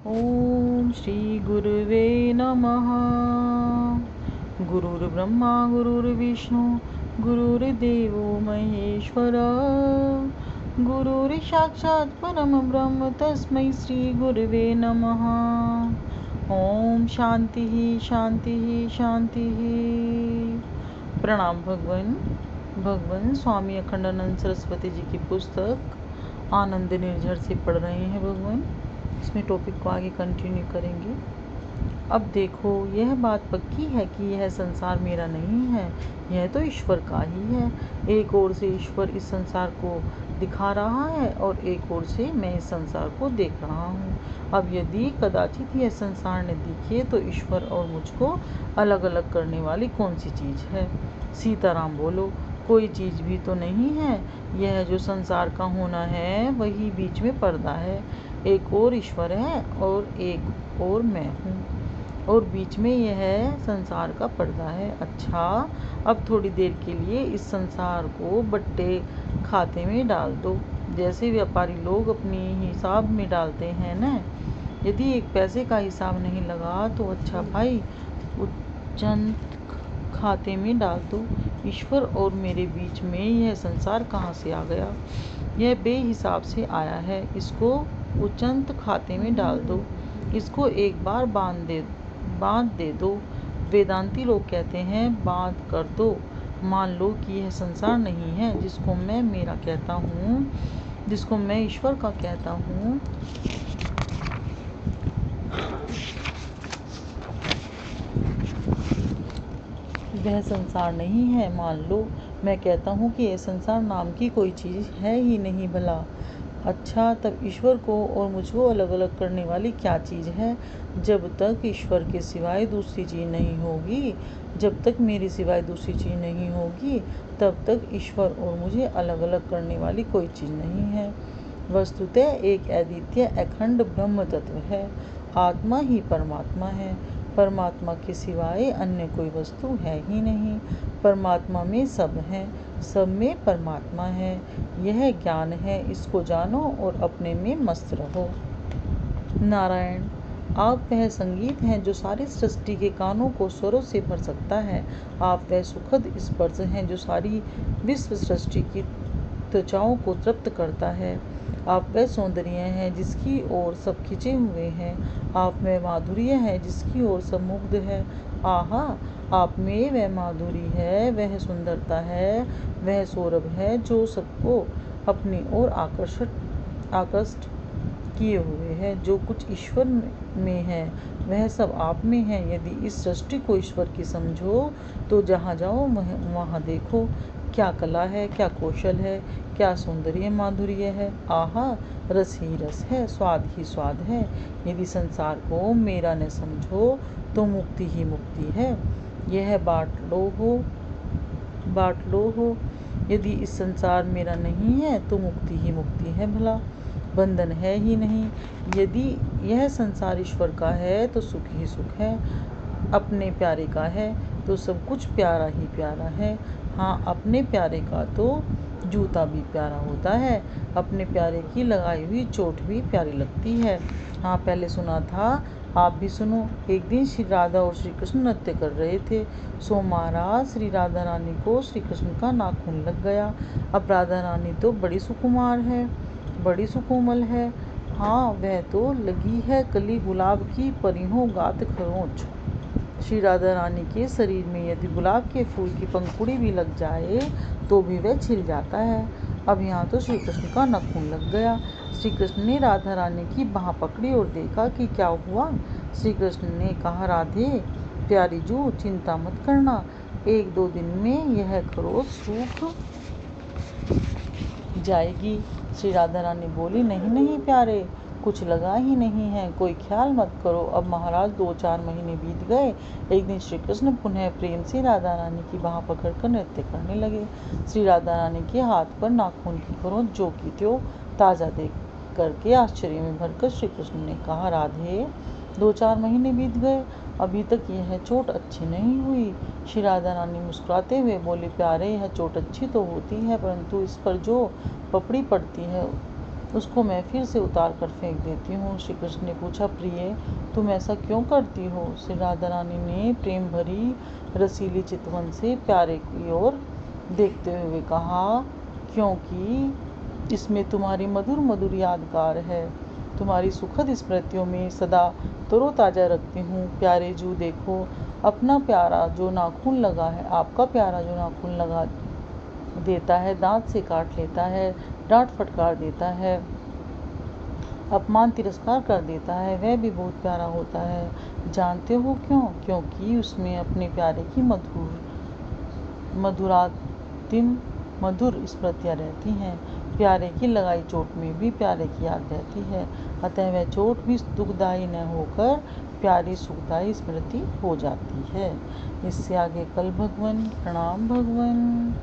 ओम श्री गुरुवे नमः। गुरुर्ब्रह्मा गुरुर्विष्णु गुरुर्देवो महेश्वर, गुरुर्साक्षात् परम ब्रह्म तस्मै श्री गुरुवे नमः। ओम शांति शांति शांति। प्रणाम भगवान स्वामी अखंडानंद सरस्वती जी की पुस्तक आनंद निर्झर से पढ़ रहे हैं भगवान। इसमें टॉपिक को आगे कंटिन्यू करेंगे। अब देखो, यह बात पक्की है कि यह संसार मेरा नहीं है, यह तो ईश्वर का ही है। एक ओर से ईश्वर इस संसार को दिखा रहा है और एक ओर से मैं इस संसार को देख रहा हूँ। अब यदि कदाचित यह संसार न दिखे तो ईश्वर और मुझको अलग अलग करने वाली कौन सी चीज़ है? सीताराम बोलो, कोई चीज़ भी तो नहीं है। यह जो संसार का होना है वही बीच में पर्दा है। एक और ईश्वर है और एक और मैं हूँ, और बीच में यह संसार का पर्दा है। अच्छा, अब थोड़ी देर के लिए इस संसार को बट्टे खाते में डाल दो, जैसे व्यापारी लोग अपनी हिसाब में डालते हैं न। यदि एक पैसे का हिसाब नहीं लगा तो अच्छा भाई, उच्चंत खाते में डाल दो। ईश्वर और मेरे बीच में यह संसार कहाँ से आ गया? यह बेहिसाब से आया है। इसको उच्चंत खाते में डाल दो, इसको एक बार बांध दे दो। वेदांती लोग कहते हैं बांध कर दो। मान लो कि यह संसार नहीं है, जिसको मैं मेरा कहता हूँ, जिसको मैं ईश्वर का कहता हूँ। वह संसार नहीं है। मान लो मैं कहता हूँ कि यह संसार नाम की कोई चीज़ है ही नहीं भला। अच्छा, तब ईश्वर को और मुझको अलग अलग करने वाली क्या चीज़ है? जब तक ईश्वर के सिवाय दूसरी चीज़ नहीं होगी, जब तक मेरे सिवाय दूसरी चीज़ नहीं होगी, तब तक ईश्वर और मुझे अलग अलग करने वाली कोई चीज़ नहीं है। वस्तुतः एक अद्वितीय अखंड ब्रह्म तत्व है। आत्मा ही परमात्मा है। परमात्मा के सिवाय अन्य कोई वस्तु है ही नहीं। परमात्मा में सब है, सब में परमात्मा है। यह ज्ञान है, इसको जानो और अपने में मस्त रहो। नारायण, आप वह संगीत हैं जो सारी सृष्टि के कानों को स्वरों से भर सकता है। आप वह सुखद स्पर्श हैं जो सारी विश्व सृष्टि की त्वचाओं को तृप्त करता है। आप वह सौंदर्य हैं जिसकी ओर सब खिंचे हुए हैं। आप वह माधुर्य है जिसकी ओर सब मुग्ध है। आहा, आप में वह माधुरी है, वह सुंदरता है, वह सौरभ है जो सबको अपनी ओर आकृष्ट किए हुए है। जो कुछ ईश्वर में है वह सब आप में है। यदि इस सृष्टि को ईश्वर की समझो तो जहाँ जाओ वहाँ देखो, क्या कला है, क्या कौशल है, क्या सौंदर्य माधुर्य है। आहा, रस ही रस है, स्वाद ही स्वाद है। यदि संसार को मेरा न समझो तो मुक्ति ही मुक्ति है। यह बांट लो हो। यदि इस संसार मेरा नहीं है तो मुक्ति ही मुक्ति है भला, बंधन है ही नहीं। यदि यह संसार ईश्वर का है तो सुख ही सुख है, अपने प्यारे का है तो सब कुछ प्यारा ही प्यारा है। हाँ, अपने प्यारे का तो जूता भी प्यारा होता है, अपने प्यारे की लगाई हुई चोट भी प्यारी लगती है। हाँ, पहले सुना था, आप भी सुनो। एक दिन श्री राधा और श्री कृष्ण नृत्य कर रहे थे। सो महाराज, श्री राधा रानी को श्री कृष्ण का नाखून लग गया। अब राधा रानी तो बड़ी सुकुमार है, बड़ी सुकोमल है। हाँ, वह तो लगी है कली गुलाब की परियों गात खरोंच। श्री राधा रानी के शरीर में यदि गुलाब के फूल की पंखुड़ी भी लग जाए तो भी वह छिल जाता है। अब यहाँ तो श्री कृष्ण का नाखून लग गया। श्री कृष्ण ने राधा रानी की बाँह पकड़ी और देखा कि क्या हुआ। श्री कृष्ण ने कहा, राधे प्यारी जू, चिंता मत करना, 1-2 दिन में यह खरोच सूख जाएगी। श्री राधा रानी बोली, नहीं नहीं प्यारे, कुछ लगा ही नहीं है, कोई ख्याल मत करो। अब महाराज 2-4 महीने बीत गए। एक दिन श्री कृष्ण पुनः प्रेम से राधा रानी की बाँह पकड़कर नृत्य करने लगे। श्री राधा रानी के हाथ पर नाखून की खरोंच जो की त्यों ताज़ा देख करके आश्चर्य में भरकर श्री कृष्ण ने कहा, राधे 2-4 महीने बीत गए, अभी तक यह चोट अच्छी नहीं हुई। श्री राधा रानी मुस्कुराते हुए बोली, प्यारे, यह चोट अच्छी तो होती है, परंतु इस पर जो पपड़ी पड़ती है उसको मैं फिर से उतार कर फेंक देती हूँ। श्री कृष्ण ने पूछा, प्रिय तुम ऐसा क्यों करती हो? श्री राधा रानी ने प्रेम भरी रसीली चितवन से प्यारे की ओर देखते हुए कहा, क्योंकि इसमें तुम्हारी मधुर मधुर यादगार है। तुम्हारी सुखद स्मृतियों में सदा तरोताजा रखती हूँ। प्यारे जू देखो, अपना प्यारा जो नाखून लगा है, आपका प्यारा जो नाखून लगा देता है, दांत से काट लेता है, डांट फटकार देता है, अपमान तिरस्कार कर देता है, वह भी बहुत प्यारा होता है। जानते हो क्यों? क्योंकि उसमें अपने प्यारे की मधुरातिम मधुर स्मृतियाँ रहती हैं। प्यारे की लगाई चोट में भी प्यारे की याद रहती है, अतः वह चोट भी दुखदायी न होकर प्यारी सुखदायी स्मृति हो जाती है। इससे आगे कल भगवन। प्रणाम भगवन।